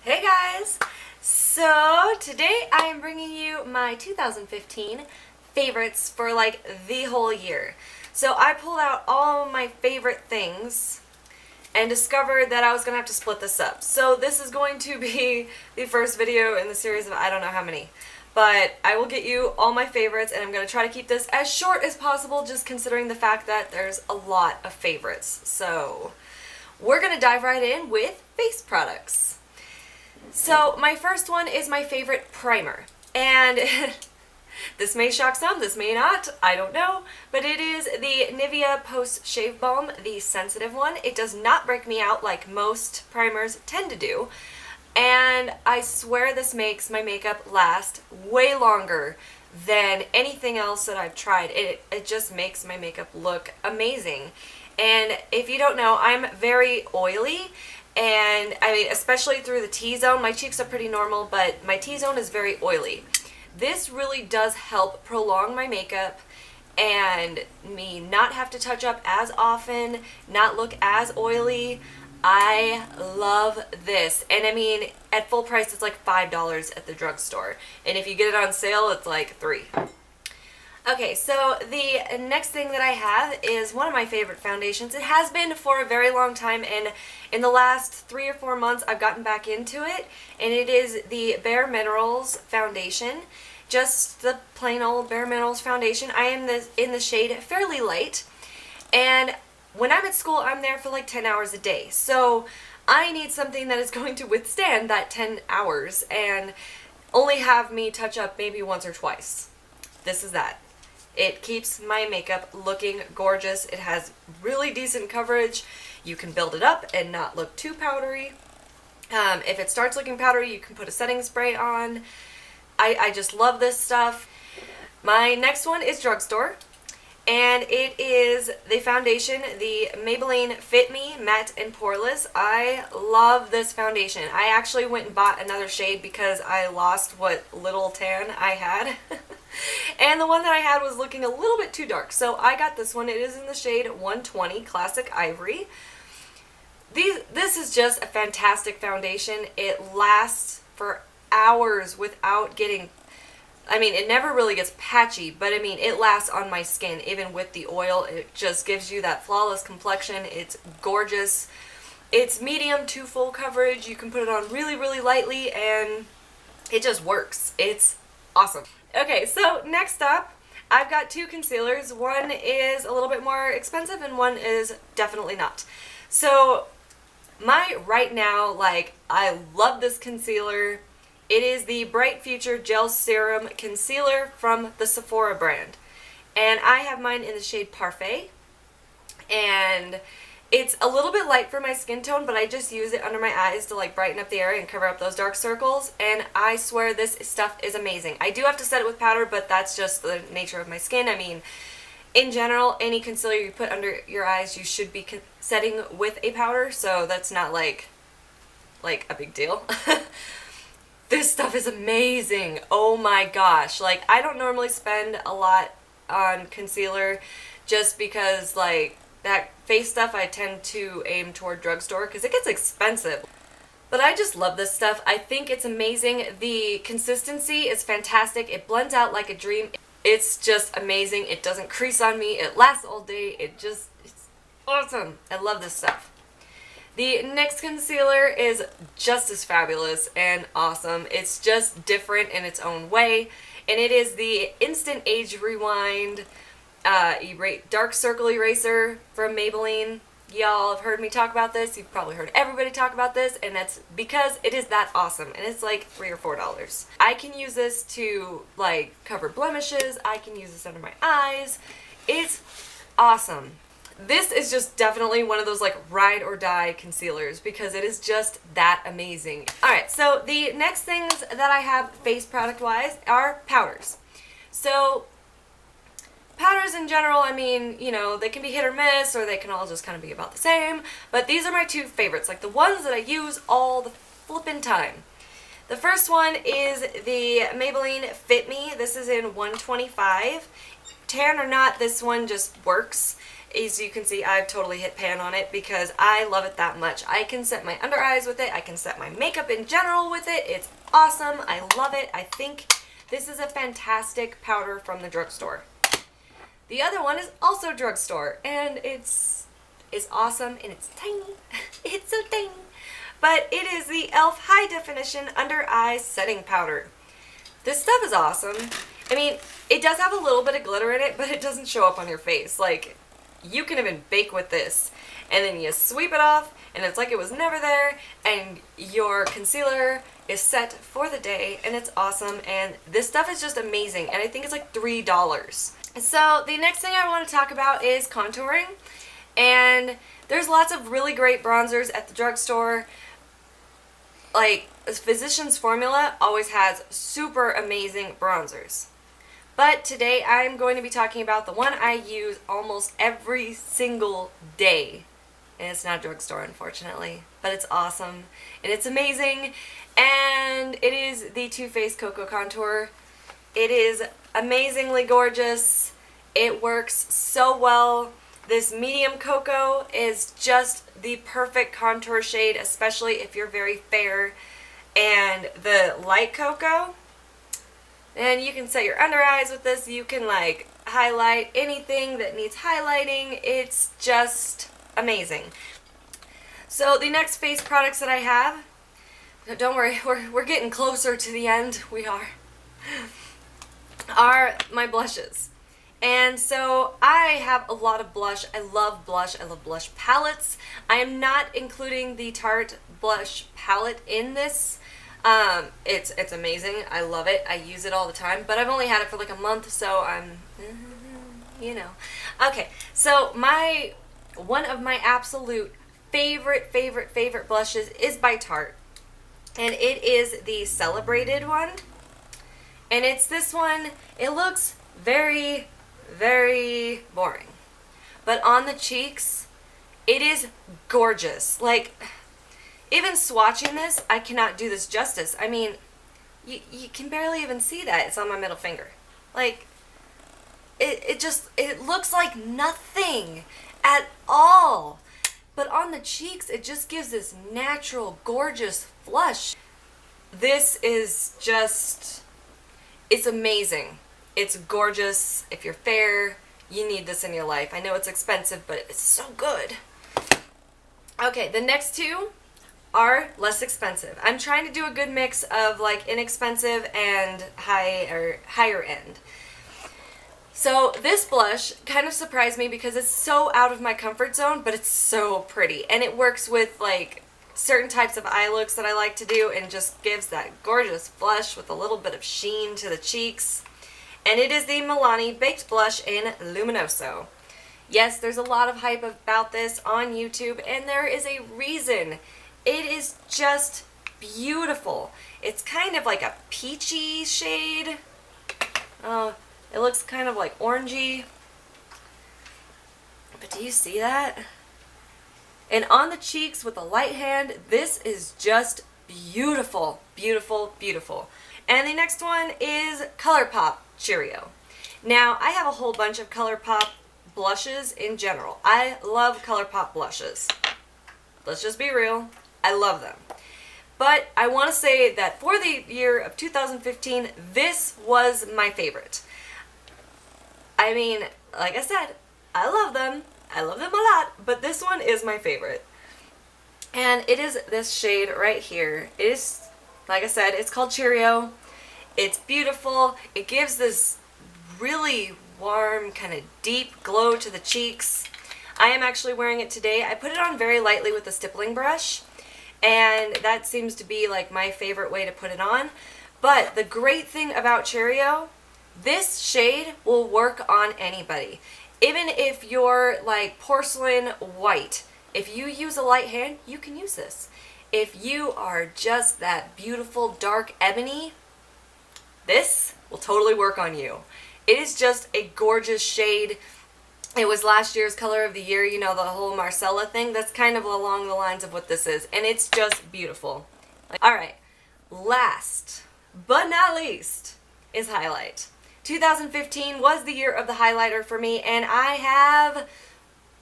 Hey guys! So today I am bringing you my 2015 favorites for like the whole year. So I pulled out all my favorite things and discovered that I was going to have to split this up. So this is going to be the first video in the series of I don't know how many. But I will get you all my favorites, and I'm going to try to keep this as short as possible, just considering the fact that there's a lot of favorites. So we're going to dive right in with face products. So my first one is my favorite primer, and this may shock some, this may not, I don't know, but it is the Nivea Post Shave Balm, the sensitive one. It does not break me out like most primers tend to do, and I swear this makes my makeup last way longer than anything else that I've tried. It just makes my makeup look amazing. And if you don't know, I'm very oily. And I mean, especially through the T-zone, my cheeks are pretty normal, but my T-zone is very oily. This really does help prolong my makeup and me not have to touch up as often, not look as oily. I love this. And I mean, at full price, it's like $5 at the drugstore. And if you get it on sale, it's like $3. Okay, so the next thing that I have is one of my favorite foundations. It has been for a very long time, and in the last 3 or 4 months I've gotten back into it, and it is the Bare Minerals foundation. Just the plain old Bare Minerals foundation. I am in the shade Fairly Light, and when I'm at school I'm there for like 10 hours a day, so I need something that is going to withstand that 10 hours and only have me touch up maybe once or twice. This is that. It keeps my makeup looking gorgeous. It has really decent coverage. You can build it up and not look too powdery. If it starts looking powdery, you can put a setting spray on. I just love this stuff. My next one is Drugstore, and it is the foundation, the Maybelline Fit Me Matte and Poreless. I love this foundation. I actually went and bought another shade because I lost what little tan I had. And the one that I had was looking a little bit too dark, so I got this one. It is in the shade 120 Classic Ivory. This is just a fantastic foundation. It lasts for hours without getting, I mean, it never really gets patchy, but I mean, it lasts on my skin, even with the oil. It just gives you that flawless complexion. It's gorgeous. It's medium to full coverage. You can put it on really, really lightly, and it just works. It's awesome. Okay, so next up, I've got 2 concealers. One is a little bit more expensive, and one is definitely not. So my right now, like, I love this concealer. It is the Bright Future Gel Serum Concealer from the Sephora brand. And I have mine in the shade Parfait. And it's a little bit light for my skin tone, but I just use it under my eyes to like brighten up the area and cover up those dark circles. And I swear this stuff is amazing. I do have to set it with powder, but that's just the nature of my skin. I mean, in general, any concealer you put under your eyes, you should be setting with a powder, so that's not like a big deal. This stuff is amazing. Oh my gosh. Like, I don't normally spend a lot on concealer just because, like, that face stuff I tend to aim toward drugstore because it gets expensive. But I just love this stuff. I think it's amazing. The consistency is fantastic. It blends out like a dream. It's just amazing. It doesn't crease on me. It lasts all day. It's awesome. I love this stuff. The next concealer is just as fabulous and awesome. It's just different in its own way. And it is the Instant Age Rewind Dark Circle Eraser from Maybelline. Y'all have heard me talk about this. You've probably heard everybody talk about this, and that's because it is that awesome, and it's like $3 or $4. I can use this to like cover blemishes. I can use this under my eyes. It's awesome. This is just definitely one of those like ride or die concealers because it is just that amazing. Alright, so the next things that I have face product wise are powders. So powders in general, I mean, you know, they can be hit or miss, or they can all just kind of be about the same, but these are my 2 favorites, like the ones that I use all the flippin' time. The first one is the Maybelline Fit Me. This is in 125. Tan or not, this one just works. As you can see, I've totally hit pan on it because I love it that much. I can set my under eyes with it. I can set my makeup in general with it. It's awesome. I love it. I think this is a fantastic powder from the drugstore. The other one is also drugstore, and it's awesome, and it's tiny. It's so tiny. But it is the e.l.f. High Definition Under Eye Setting Powder. This stuff is awesome. I mean, it does have a little bit of glitter in it, but it doesn't show up on your face. Like, you can even bake with this. And then you sweep it off, and it's like it was never there, and your concealer is set for the day, and it's awesome. And this stuff is just amazing, and I think it's like $3. So the next thing I want to talk about is contouring. And there's lots of really great bronzers at the drugstore. Like, Physicians Formula always has super amazing bronzers. But today I'm going to be talking about the one I use almost every single day. And it's not drugstore, unfortunately, but it's awesome and it's amazing. And it is the Too Faced Cocoa Contour. It is amazingly gorgeous. It works so well. This medium cocoa is just the perfect contour shade, especially if you're very fair. And the light cocoa, and you can set your under eyes with this. You can like highlight anything that needs highlighting. It's just amazing. So the next face products that I have, don't worry, we're getting closer to the end. We are my blushes. And so I have a lot of blush. I love blush. I love blush palettes. I am not including the Tarte blush palette in this. It's amazing. I love it. I use it all the time, but I've only had it for like a month, so I'm, you know. Okay, so one of my absolute favorite blushes is by Tarte, and it is the Celebrated one, and it's this one. It looks very boring, but on the cheeks, it is gorgeous. Like, even swatching this, I cannot do this justice. I mean, you can barely even see that. It's on my middle finger. Like, it looks like nothing at all. But on the cheeks, it just gives this natural, gorgeous flush. This is just, it's amazing. It's gorgeous. If you're fair, you need this in your life. I know it's expensive, but it's so good. Okay, the next two are less expensive. I'm trying to do a good mix of like inexpensive and higher end. So this blush kind of surprised me because it's so out of my comfort zone, but it's so pretty, and it works with like certain types of eye looks that I like to do, and just gives that gorgeous flush with a little bit of sheen to the cheeks. And it is the Milani Baked Blush in Luminoso. Yes, there's a lot of hype about this on YouTube, and there is a reason. It is just beautiful. It's kind of like a peachy shade. It looks kind of like orangey. But do you see that? And on the cheeks with a light hand, this is just beautiful, beautiful, beautiful. And the next one is Colourpop Cheerio. Now, I have a whole bunch of Colourpop blushes in general. I love Colourpop blushes. Let's just be real. I love them. But I want to say that for the year of 2015, this was my favorite. I mean, like I said, I love them. I love them a lot, but this one is my favorite. And it is this shade right here. It is, like I said, it's called Cheerio. It's beautiful. It gives this really warm, kind of deep glow to the cheeks. I am actually wearing it today. I put it on very lightly with a stippling brush, and that seems to be like my favorite way to put it on. But the great thing about Cheerio, this shade will work on anybody. Even if you're like porcelain white, if you use a light hand, you can use this. If you are just that beautiful dark ebony, this will totally work on you. It is just a gorgeous shade. It was last year's color of the year, you know, the whole Marcella thing. That's kind of along the lines of what this is, and it's just beautiful. Alright, last but not least is highlight. 2015 was the year of the highlighter for me, and I have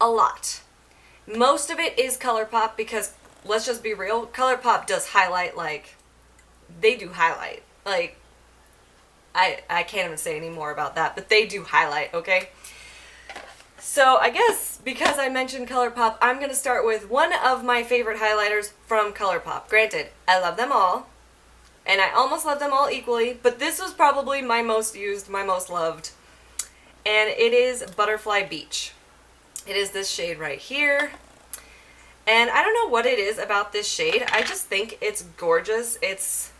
a lot. Most of it is Colourpop because, let's just be real, Colourpop does highlight, like, they do highlight. Like, I can't even say any more about that, but they do highlight, okay? So I guess because I mentioned Colourpop, I'm going to start with one of my favorite highlighters from Colourpop. Granted, I love them all, and I almost love them all equally, but this was probably my most used, my most loved, and it is Butterfly Beach. It is this shade right here. And I don't know what it is about this shade. I just think it's gorgeous. It's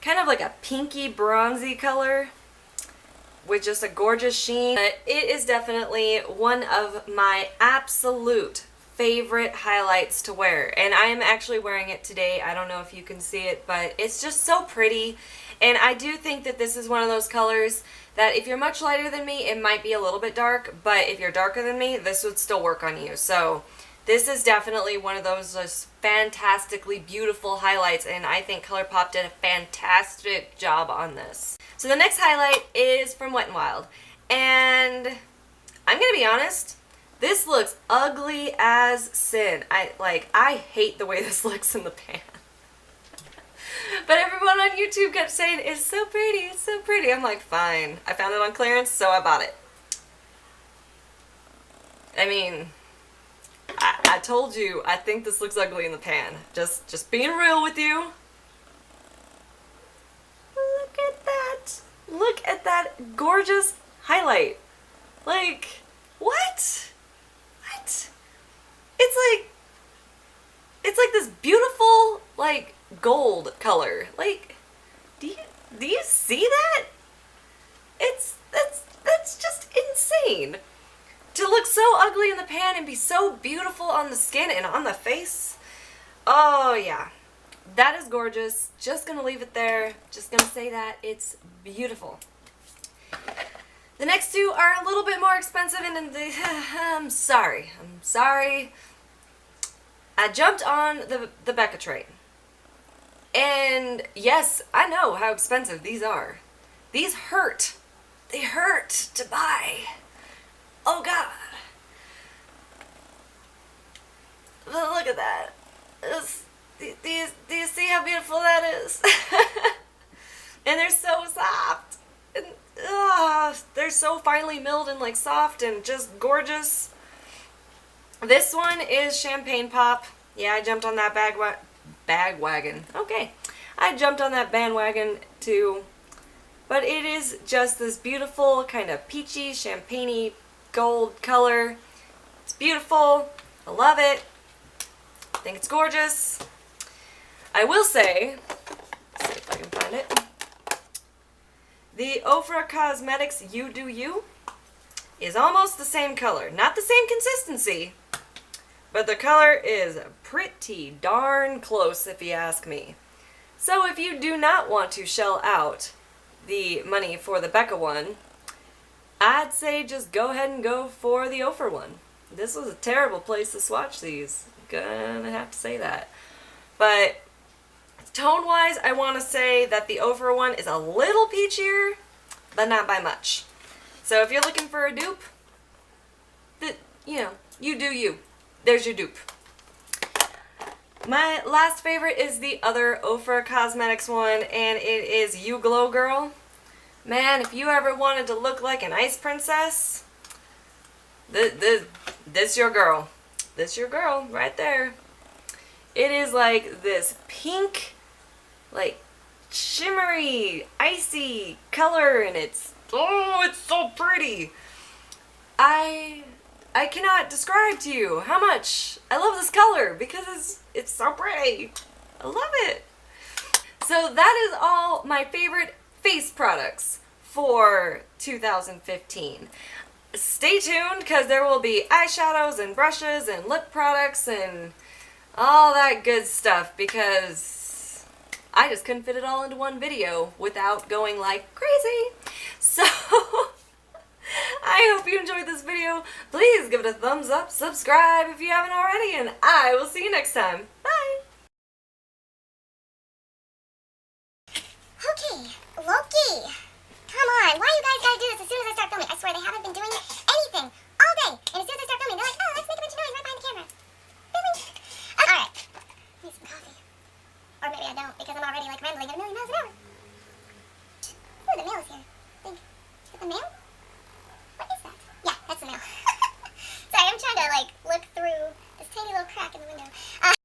kind of like a pinky bronzy color with just a gorgeous sheen. It is definitely one of my absolute favorite highlights to wear. And I am actually wearing it today. I don't know if you can see it, but it's just so pretty. And I do think that this is one of those colors that if you're much lighter than me, it might be a little bit dark, but if you're darker than me, this would still work on you. So this is definitely one of those just fantastically beautiful highlights, and I think Colourpop did a fantastic job on this. So the next highlight is from Wet n Wild, and I'm gonna be honest, this looks ugly as sin. I hate the way this looks in the pan. But everyone on YouTube kept saying, it's so pretty, it's so pretty. I'm like, fine. I found it on clearance, so I bought it. I mean, I told you, I think this looks ugly in the pan. Just being real with you. Look at that. Look at that gorgeous highlight. Like, what? What? It's like this beautiful, like, gold color. Like, do you see that? That's just insane. To look so ugly in the pan and be so beautiful on the skin and on the face. Oh yeah, that is gorgeous. Just gonna leave it there. Just gonna say that it's beautiful. The next two are a little bit more expensive, and I'm sorry. I jumped on the Becca train. And yes, I know how expensive these are. These hurt. They hurt to buy. Oh God. Look at that. Do you see how beautiful that is? And they're so soft. And, they're so finely milled and like soft and just gorgeous. This one is Champagne Pop. Yeah, I jumped on that bagwagon. Okay. I jumped on that bandwagon too. But it is just this beautiful kind of peachy, champagne-y gold color. It's beautiful. I love it. I think it's gorgeous. I will say, let's see if I can find it. The Ofra Cosmetics You Do You is almost the same color. Not the same consistency, but the color is pretty darn close if you ask me. So if you do not want to shell out the money for the Becca one, I'd say just go ahead and go for the Ofra one. This was a terrible place to swatch these. Gonna have to say that. But tone-wise, I want to say that the Ofra one is a little peachier, but not by much. So if you're looking for a dupe, you do you. There's your dupe. My last favorite is the other Ofra Cosmetics one, and it is You Glow Girl. Man, if you ever wanted to look like an ice princess, this your girl. This your girl right there. It is like this pink, like shimmery, icy color, and it's so pretty. I cannot describe to you how much I love this color because it's so pretty. I love it. So that is all my favorite face products for 2015. Stay tuned because there will be eyeshadows and brushes and lip products and all that good stuff because I just couldn't fit it all into one video without going like crazy. So I hope you enjoyed this video. Please give it a thumbs up, subscribe if you haven't already, and I will see you next time. Bye! Okay, Loki. Come on, why you guys gotta do this as soon as I start filming? I swear they haven't been doing anything all day, and as soon as I start filming, they're like, oh, let's Or maybe I don't, because I'm already, like, rambling at a million miles an hour. Ooh, the mail is here. I think. Is it the mail? What is that? Yeah, that's the mail. Sorry, I'm trying to, like,